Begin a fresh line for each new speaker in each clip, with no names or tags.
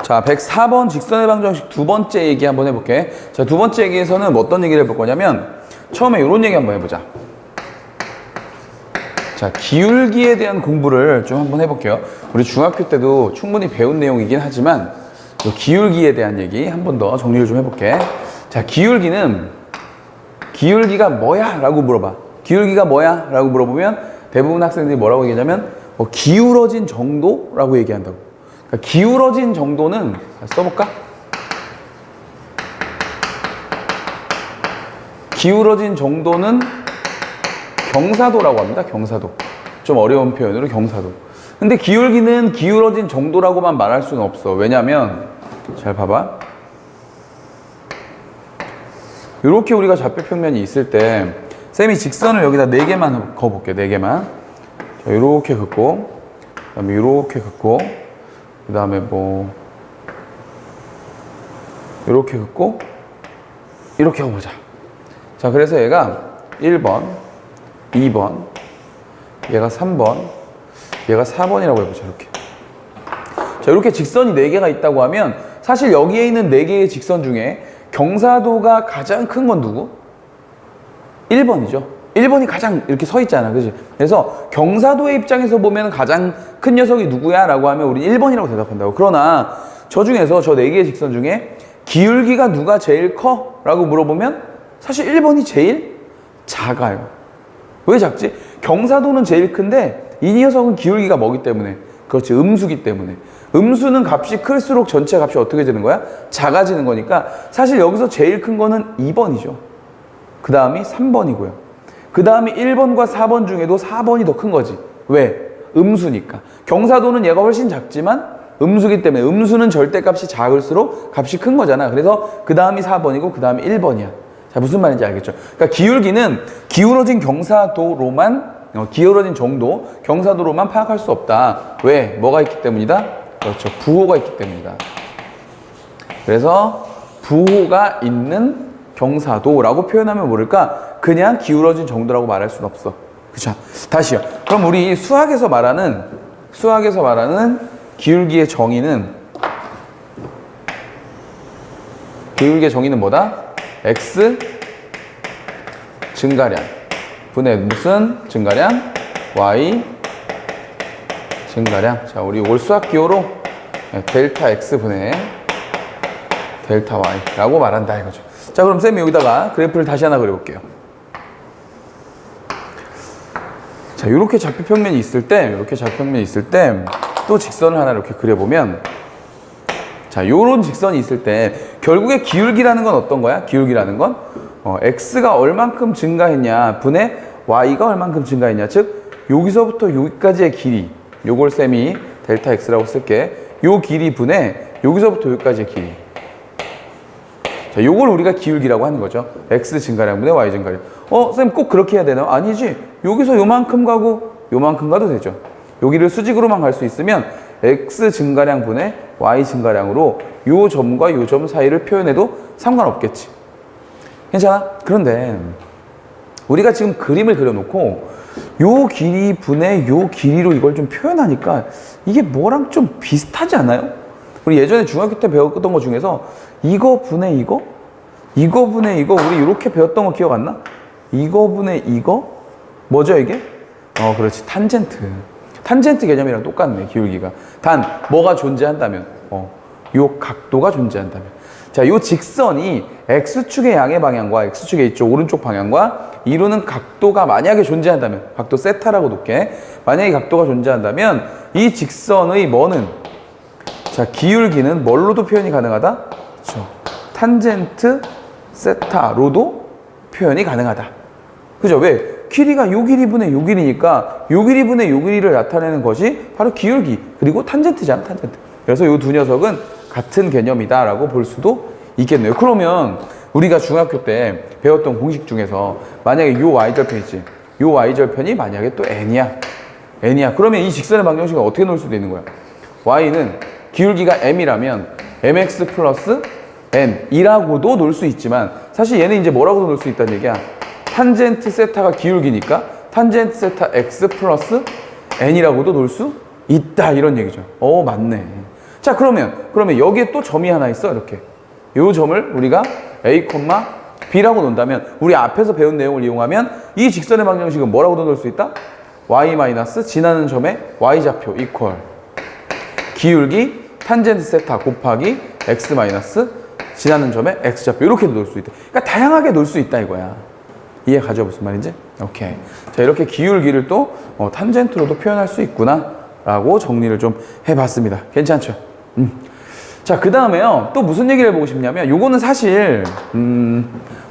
자, 104번 직선의 방정식 두 번째 얘기 한번 해볼게. 자, 두 번째 얘기에서는 뭐 어떤 얘기를 해볼 거냐면 처음에 이런 얘기 한번 해보자. 자, 기울기에 대한 공부를 좀 한번 해볼게요. 우리 중학교 때도 충분히 배운 내용이긴 하지만 이 기울기에 대한 얘기 한 번 더 정리를 좀 해볼게. 자, 기울기가 뭐야? 라고 물어봐. 기울기가 뭐야? 라고 물어보면 대부분 학생들이 뭐라고 얘기하냐면 기울어진 정도라고 얘기한다고. 그러니까 기울어진 정도는 써볼까? 기울어진 정도는 경사도라고 합니다. 경사도. 좀 어려운 표현으로 경사도. 근데 기울기는 기울어진 정도라고만 말할 수는 없어. 왜냐면 잘 봐봐. 이렇게 우리가 좌표평면이 있을 때 쌤이 직선을 여기다 4개만 그어볼게요. 4개만. 자, 이렇게 긋고 그 다음에 이렇게 긋고 그 다음에 뭐 이렇게 긋고 이렇게 해보자. 자, 그래서 얘가 1번 2번 얘가 3번 얘가 4번이라고 해보자. 이렇게. 자, 이렇게 직선이 4개가 있다고 하면 사실 여기에 있는 4개의 직선 중에 경사도가 가장 큰 건 누구? 1번이죠. 1번이 가장 이렇게 서 있잖아. 그지? 그래서 경사도의 입장에서 보면 가장 큰 녀석이 누구야? 라고 하면 우리 1번이라고 대답한다고. 그러나 저 중에서 저 4개의 직선 중에 기울기가 누가 제일 커? 라고 물어보면 사실 1번이 제일 작아요. 왜 작지? 경사도는 제일 큰데 이 녀석은 기울기가 뭐기 때문에? 그렇지, 음수기 때문에. 음수는 값이 클수록 전체 값이 어떻게 되는 거야? 작아지는 거니까 사실 여기서 제일 큰 거는 2번이죠. 그 다음이 3번이고요. 그 다음이 1번과 4번 중에도 4번이 더 큰 거지. 왜? 음수니까. 경사도는 얘가 훨씬 작지만 음수기 때문에 음수는 절대값이 작을수록 값이 큰 거잖아. 그래서 그 다음이 4번이고 그 다음이 1번이야. 자, 무슨 말인지 알겠죠? 그러니까 기울기는 기울어진 경사도로만 기울어진 정도, 경사도로만 파악할 수 없다. 왜? 뭐가 있기 때문이다? 그렇죠. 부호가 있기 때문이다. 그래서 부호가 있는 경사도라고 표현하면 모를까? 그냥 기울어진 정도라고 말할 수는 없어. 그쵸? 다시요. 그럼 우리 수학에서 말하는 기울기의 정의는 뭐다? x 증가량 분의 무슨 증가량? y 증가량. 자, 우리 이걸 수학 기호로 델타 x 분의 델타 y라고 말한다 이거죠. 자, 그럼 쌤이 여기다가 그래프를 다시 하나 그려볼게요. 자, 이렇게 좌표평면이 있을 때 또 직선을 하나 이렇게 그려보면, 자, 요런 직선이 있을 때 결국에 기울기라는 건 어떤 거야? 기울기라는 건 x가 얼만큼 증가했냐 분의 y가 얼만큼 증가했냐. 즉 여기서부터 여기까지의 길이, 요걸 쌤이 델타 x라고 쓸게. 요 길이 분의 여기서부터 여기까지의 길이. 자, 요걸 우리가 기울기라고 하는 거죠. x 증가량 분의 y 증가량. 쌤 꼭 그렇게 해야 되나? 아니지. 여기서 요만큼 가고 요만큼 가도 되죠. 여기를 수직으로만 갈 수 있으면 x 증가량 분의 y 증가량으로 요 점과 요 점 사이를 표현해도 상관없겠지. 괜찮아? 그런데 우리가 지금 그림을 그려놓고 요 길이 분의 요 길이로 이걸 좀 표현하니까 이게 뭐랑 좀 비슷하지 않아요? 우리 예전에 중학교 때 배웠던 것 중에서 이거 분의 이거 분의 이거 우리 이렇게 배웠던 거 기억 안 나? 이거 분의 이거? 뭐죠 이게? 그렇지, 탄젠트 개념이랑 똑같네. 기울기가. 단 뭐가 존재한다면 요 각도가 존재한다면. 자, 요 직선이 x축의 양의 방향과 x축의 이쪽 오른쪽 방향과 이루는 각도가 만약에 존재한다면, 각도 세타라고 놓게, 만약에 각도가 존재한다면 이 직선의 뭐는, 자, 기울기는 뭘로도 표현이 가능하다? 그렇죠. 탄젠트 세타로도 표현이 가능하다. 그죠? 왜? 길이가 요 길이 분의 요 길이니까 요 길이 분의 요 길이를 나타내는 것이 바로 기울기, 그리고 탄젠트잖아, 탄젠트. 그래서 요 두 녀석은 같은 개념이다 라고 볼 수도 있겠네요. 그러면 우리가 중학교 때 배웠던 공식 중에서 만약에 요 y절편 있지, 요 y절편이 만약에 또 n이야. 그러면 이 직선의 방정식을 어떻게 놓을 수도 있는 거야? y는 기울기가 m이라면 mx 플러스 n이라고도 놓을 수 있지만 사실 얘는 이제 뭐라고도 놓을 수 있다는 얘기야. 탄젠트 세타가 기울기니까 탄젠트 세타 x 플러스 n이라고도 놓을 수 있다, 이런 얘기죠. 맞네. 자, 그러면 여기에 또 점이 하나 있어. 이렇게. 요 점을 우리가 A, B라고 놓는다면 우리 앞에서 배운 내용을 이용하면 이 직선의 방정식은 뭐라고도 놓을 수 있다? y 마이너스 지나는 점의 y좌표 이퀄 기울기 탄젠트 세타 곱하기 x 마이너스 지나는 점의 x좌표 이렇게도 놓을 수 있다. 그러니까 다양하게 놓을 수 있다 이거야. 이해 가죠? 무슨 말인지? 오케이. 자, 이렇게 기울기를 또 탄젠트로도 표현할 수 있구나 라고 정리를 좀 해봤습니다. 괜찮죠? 자, 그 다음에요. 또 무슨 얘기를 해보고 싶냐면 요거는 사실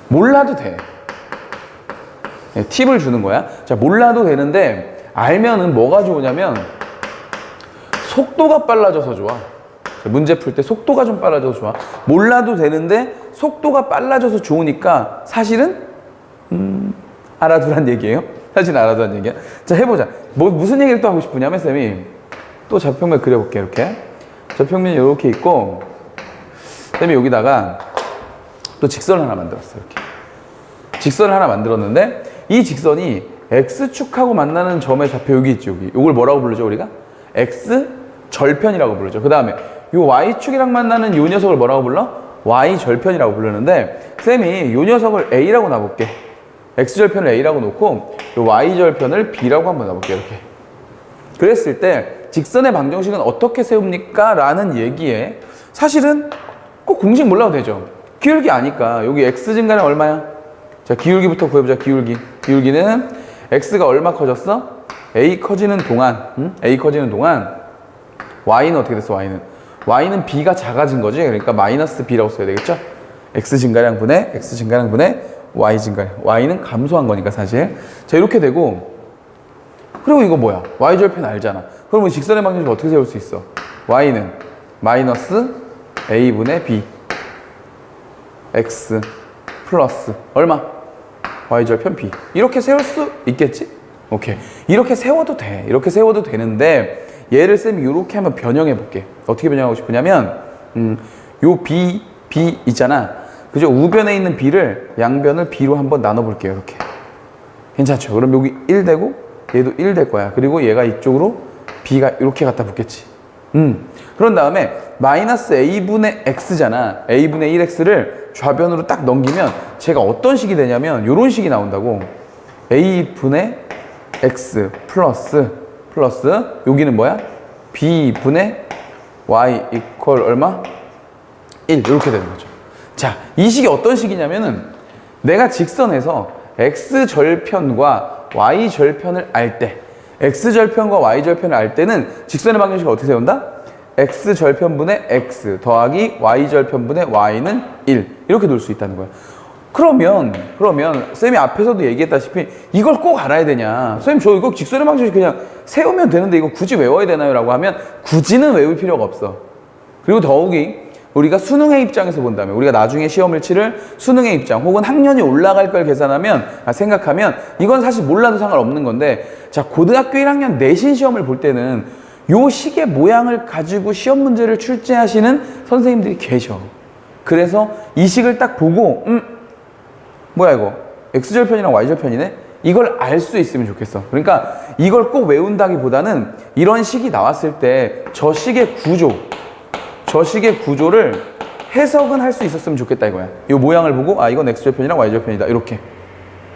몰라도 돼. 네, 팁을 주는 거야. 자, 몰라도 되는데 알면은 뭐가 좋으냐면 속도가 빨라져서 좋아. 문제 풀 때 속도가 좀 빨라져서 좋아. 몰라도 되는데 속도가 빨라져서 좋으니까 사실은 알아두란 얘기예요. 사실은 알아두란 얘기야. 자, 해보자. 무슨 얘기를 또 하고 싶으냐면 쌤이 또 좌표평면 그려볼게. 이렇게 좌표평면이 이렇게 있고 쌤이 여기다가 또 직선을 하나 만들었어. 이렇게 직선을 하나 만들었는데 이 직선이 x축하고 만나는 점의 좌표 여기 있지. 여기 이걸 뭐라고 부르죠 우리가? x절편이라고 부르죠. 그 다음에 이 y축이랑 만나는 이 녀석을 뭐라고 불러? y절편이라고 부르는데 쌤이 이 녀석을 a라고 놔볼게. x절편을 a라고 놓고 이 y절편을 b라고 한번 놔볼게. 이렇게 그랬을 때 직선의 방정식은 어떻게 세웁니까? 라는 얘기에 사실은 꼭 공식 몰라도 되죠. 기울기 아니까 여기 x 증가는 얼마야? 자, 기울기부터 구해보자. 기울기는 x가 얼마 커졌어? a 커지는 동안 a 커지는 동안 y는 어떻게 됐어? y는 b가 작아진 거지. 그러니까 마이너스 b라고 써야 되겠죠? x 증가량 분의 y 증가량. y는 감소한 거니까 사실. 자, 이렇게 되고 그리고 이거 뭐야? y절편 알잖아. 그러면 직선의 방정식 어떻게 세울 수 있어? y는 마이너스 a분의 b x 플러스 얼마? y절편 b. 이렇게 세울 수 있겠지? 오케이. 이렇게 세워도 돼. 이렇게 세워도 되는데 얘를 쌤이 이렇게 한번 변형해 볼게. 어떻게 변형하고 싶으냐면 요 b 있잖아. 그죠? 우변에 있는 b를 양변을 b로 한번 나눠 볼게요. 이렇게. 괜찮죠? 그럼 여기 1 되고 얘도 1 될 거야. 그리고 얘가 이쪽으로 b가 이렇게 갖다 붙겠지. 그런 다음에 마이너스 a분의 x잖아. a분의 1x를 좌변으로 딱 넘기면 제가 어떤 식이 되냐면 이런 식이 나온다고. a분의 x 플러스 여기는 뭐야? b분의 y 이퀄 얼마? 1 이렇게 되는 거죠. 자, 이 식이 어떤 식이냐면은 내가 직선에서 x절편과 y절편을 알 때 x절편과 y절편을 알 때는 직선의 방정식을 어떻게 세운다? x절편분의 x 더하기 y절편분의 y는 1 이렇게 놓을 수 있다는 거야. 그러면 쌤이 앞에서도 얘기했다시피 이걸 꼭 알아야 되냐? 쌤 저 이거 직선의 방정식 그냥 세우면 되는데 이거 굳이 외워야 되나요? 라고 하면 굳이는 외울 필요가 없어. 그리고 더욱이 우리가 수능의 입장에서 본다면 우리가 나중에 시험을 치를 수능의 입장 혹은 학년이 올라갈 걸 계산하면 생각하면 이건 사실 몰라도 상관없는 건데 자, 고등학교 1학년 내신 시험을 볼 때는 요 식의 모양을 가지고 시험 문제를 출제하시는 선생님들이 계셔. 그래서 이 식을 딱 보고 뭐야 이거 x절편이랑 y절편이네? 이걸 알 수 있으면 좋겠어. 그러니까 이걸 꼭 외운다기보다는 이런 식이 나왔을 때 저 식의 구조를 해석은 할 수 있었으면 좋겠다 이거야. 이 모양을 보고 아 이건 x절편이랑 y절편이다 이렇게.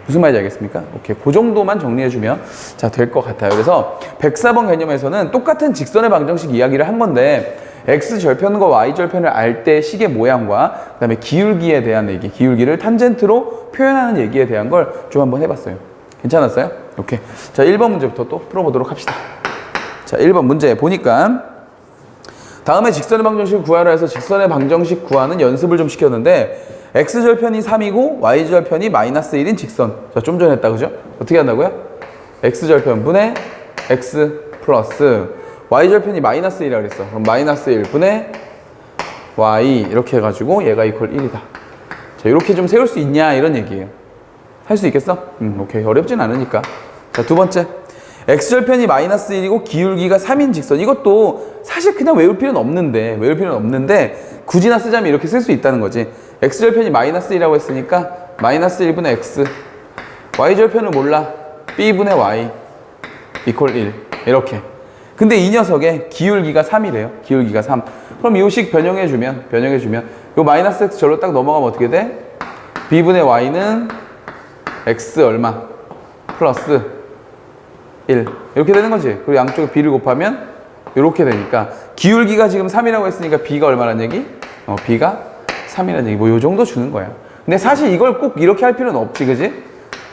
무슨 말인지 알겠습니까? 오케이. 그 정도만 정리해주면 자, 될 것 같아요. 그래서 104번 개념에서는 똑같은 직선의 방정식 이야기를 한 건데 x절편과 y절편을 알 때 식의 모양과 그 다음에 기울기에 대한 얘기, 기울기를 탄젠트로 표현하는 얘기에 대한 걸 좀 한번 해봤어요. 괜찮았어요? 오케이. 자, 1번 문제부터 또 풀어보도록 합시다. 자, 1번 문제 보니까 다음에 직선의 방정식을 구하라 해서 직선의 방정식 구하는 연습을 좀 시켰는데 x절편이 3이고 y절편이 마이너스 1인 직선. 자, 좀 전에 했다 그죠? 어떻게 한다고요? x절편 분의 x 플러스 y절편이 마이너스 1이라고 그랬어. 그럼 마이너스 1 분의 y 이렇게 해가지고 얘가 이퀄 1이다. 자, 이렇게 좀 세울 수 있냐 이런 얘기예요. 할 수 있겠어? 오케이. 어렵진 않으니까. 자, 두 번째. x절편이 마이너스 1이고 기울기가 3인 직선. 이것도 사실 그냥 외울 필요는 없는데 굳이나 쓰자면 이렇게 쓸 수 있다는 거지. x절편이 마이너스 1이라고 했으니까 마이너스 1분의 x y절편은 몰라. b분의 y 이퀄 1 이렇게. 근데 이 녀석의 기울기가 3이래요. 기울기가 3. 그럼 이 식 변형해주면 요 마이너스 x 절로 딱 넘어가면 어떻게 돼? b분의 y는 x 얼마? 플러스 1 이렇게 되는 거지. 그리고 양쪽에 b를 곱하면 이렇게 되니까 기울기가 지금 3이라고 했으니까 b가 얼마란 얘기? b가 3이란 얘기. 뭐 요 정도 주는 거야. 근데 사실 이걸 꼭 이렇게 할 필요는 없지, 그지?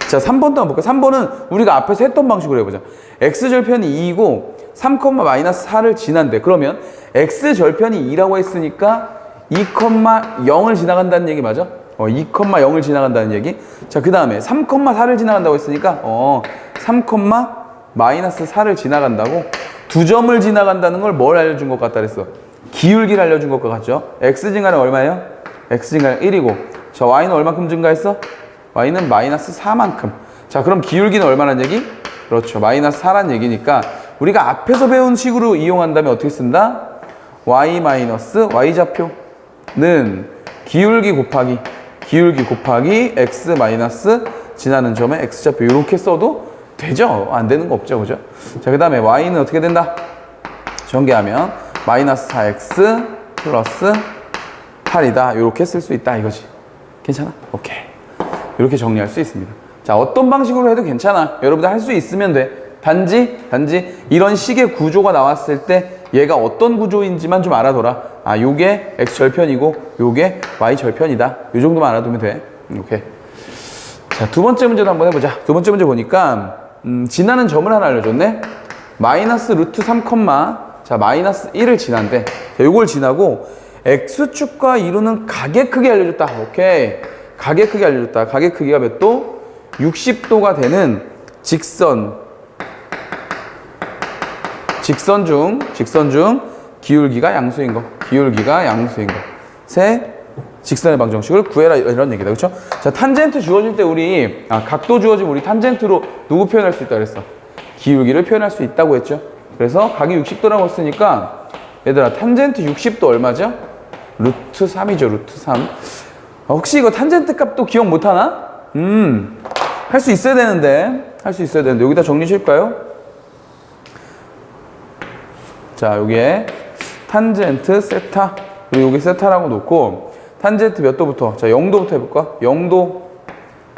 자, 3번도 한번 볼까? 3번은 우리가 앞에서 했던 방식으로 해보자. x절편이 2이고 3, 마이너스 4를 지난대. 그러면 x절편이 2라고 했으니까 2,0을 지나간다는 얘기 맞아? 2,0을 지나간다는 얘기. 자, 그 다음에 3,4를 지나간다고 했으니까 3, 마이너스 4를 지나간다고. 두 점을 지나간다는 걸 뭘 알려준 것 같다 그랬어? 기울기를 알려준 것 같죠? x 증가는 얼마예요? x 증가는 1이고 자, y는 얼마큼 증가했어? y는 마이너스 4만큼. 자, 그럼 기울기는 얼마란 얘기? 그렇죠, 마이너스 4란 얘기니까 우리가 앞에서 배운 식으로 이용한다면 어떻게 쓴다? y 마이너스 y좌표는 기울기 곱하기 x 마이너스 지나는 점의 x좌표 이렇게 써도 되죠? 안 되는 거 없죠, 그죠? 자, 그 다음에 y는 어떻게 된다? 전개하면 마이너스 4x 플러스 8이다 이렇게 쓸 수 있다 이거지. 괜찮아? 오케이. 이렇게 정리할 수 있습니다. 자, 어떤 방식으로 해도 괜찮아. 여러분들 할 수 있으면 돼. 단지 이런 식의 구조가 나왔을 때 얘가 어떤 구조인지만 좀 알아둬라. 아, 요게 x절편이고 요게 y절편이다. 요 정도만 알아두면 돼. 오케이. 자, 두 번째 문제도 한번 해보자. 두 번째 문제 보니까 지나는 점을 하나 알려줬네. 마이너스 루트 3, 자, 마이너스 1을 지난대. 자, 요걸 지나고 x축과 이루는 각의 크기 알려줬다. 오케이. 각의 크기 알려줬다. 각의 크기가 몇 도? 60도가 되는 직선 중 기울기가 양수인 거. 세 직선의 방정식을 구해라 이런 얘기다. 그렇죠? 자, 탄젠트 주어질 때 우리 각도 주어지면 우리 탄젠트로 누구 표현할 수 있다 그랬어? 기울기를 표현할 수 있다고 했죠. 그래서 각이 60도라고 했으니까 얘들아 탄젠트 60도 얼마죠? 루트 3이죠. 루트 3. 혹시 이거 탄젠트 값도 기억 못하나? 할 수 있어야 되는데 여기다 정리 칠까요? 자, 여기에 탄젠트 세타, 그리고 여기 세타라고 놓고 탄젠트 몇 도부터? 자, 0도부터 해볼까? 0도,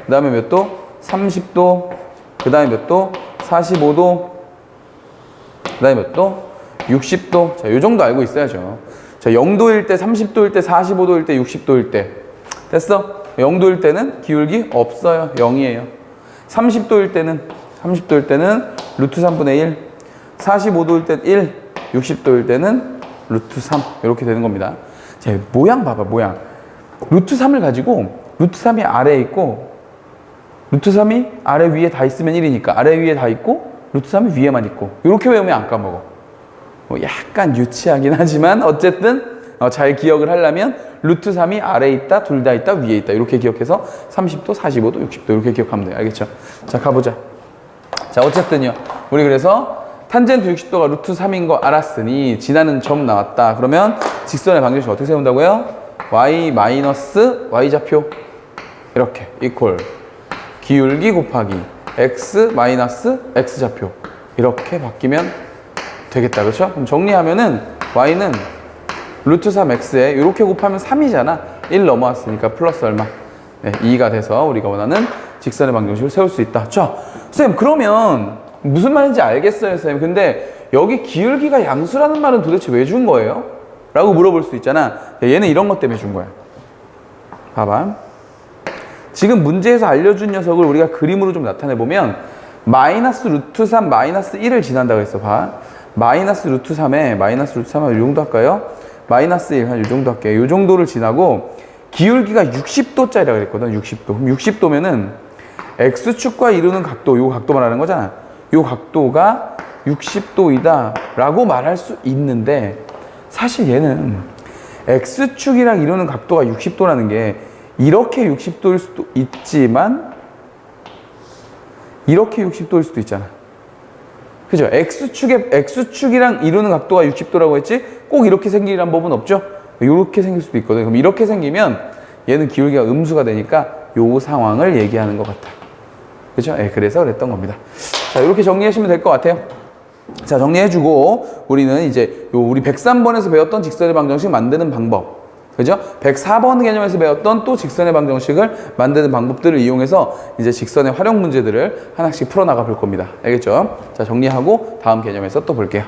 그 다음에 몇 도? 30도, 그 다음에 몇 도? 45도, 그 다음에 몇 도? 60도. 자, 요 정도 알고 있어야죠. 자, 0도일 때, 30도일 때, 45도일 때, 60도일 때. 됐어? 0도일 때는 기울기 없어요. 0이에요. 30도일 때는 루트 3분의 1, 45도일 때는 1, 60도일 때는 루트 3 이렇게 되는 겁니다. 자, 모양 봐봐, 모양. 루트 3을 가지고 루트 3이 아래에 있고 루트 3이 아래 위에 다 있으면 1이니까 아래 위에 다 있고 루트 3이 위에만 있고 이렇게 외우면 안 까먹어. 뭐 약간 유치하긴 하지만 어쨌든 잘 기억을 하려면 루트 3이 아래에 있다, 둘 다 있다, 위에 있다 이렇게 기억해서 30도, 45도, 60도 이렇게 기억하면 돼요. 알겠죠? 자, 가보자. 자, 어쨌든요. 우리 그래서 탄젠트 60도가 루트 3인 거 알았으니 지나는 점 나왔다. 그러면 직선의 방정식 어떻게 세운다고요? y 마이너스 y좌표 이렇게 이퀄 기울기 곱하기 x 마이너스 x좌표 이렇게 바뀌면 되겠다. 그렇죠? 그럼 정리하면은 y는 루트 3x에 이렇게 곱하면 3이잖아. 1 넘어왔으니까 플러스 얼마? 네, 2가 돼서 우리가 원하는 직선의 방정식을 세울 수 있다. 자, 쌤 그러면 무슨 말인지 알겠어요, 쌤. 근데 여기 기울기가 양수라는 말은 도대체 왜 준 거예요? 라고 물어볼 수 있잖아. 얘는 이런 것 때문에 준 거야. 봐봐. 지금 문제에서 알려준 녀석을 우리가 그림으로 좀 나타내보면 마이너스 루트 3, 마이너스 1을 지난다고 했어. 봐. 마이너스 루트 3에 이 정도 할까요? 마이너스 1, 한 이 정도 할게요. 이 정도를 지나고 기울기가 60도짜리라고 그랬거든. 60도. 그럼 60도면은 X축과 이루는 각도, 요 각도 말하는 거잖아. 요 각도가 60도이다 라고 말할 수 있는데 사실 얘는 X축이랑 이루는 각도가 60도라는 게 이렇게 60도일 수도 있지만 이렇게 60도일 수도 있잖아. 그죠? X축이랑 이루는 각도가 60도라고 했지 꼭 이렇게 생기란 법은 없죠? 이렇게 생길 수도 있거든. 그럼 이렇게 생기면 얘는 기울기가 음수가 되니까 요 상황을 얘기하는 것 같아. 그죠? 예, 그래서 그랬던 겁니다. 자, 이렇게 정리하시면 될 것 같아요. 자, 정리해주고 우리는 이제 우리 103번에서 배웠던 직선의 방정식 만드는 방법, 그죠? 104번 개념에서 배웠던 또 직선의 방정식을 만드는 방법들을 이용해서 이제 직선의 활용 문제들을 하나씩 풀어나가 볼 겁니다. 알겠죠? 자, 정리하고 다음 개념에서 또 볼게요.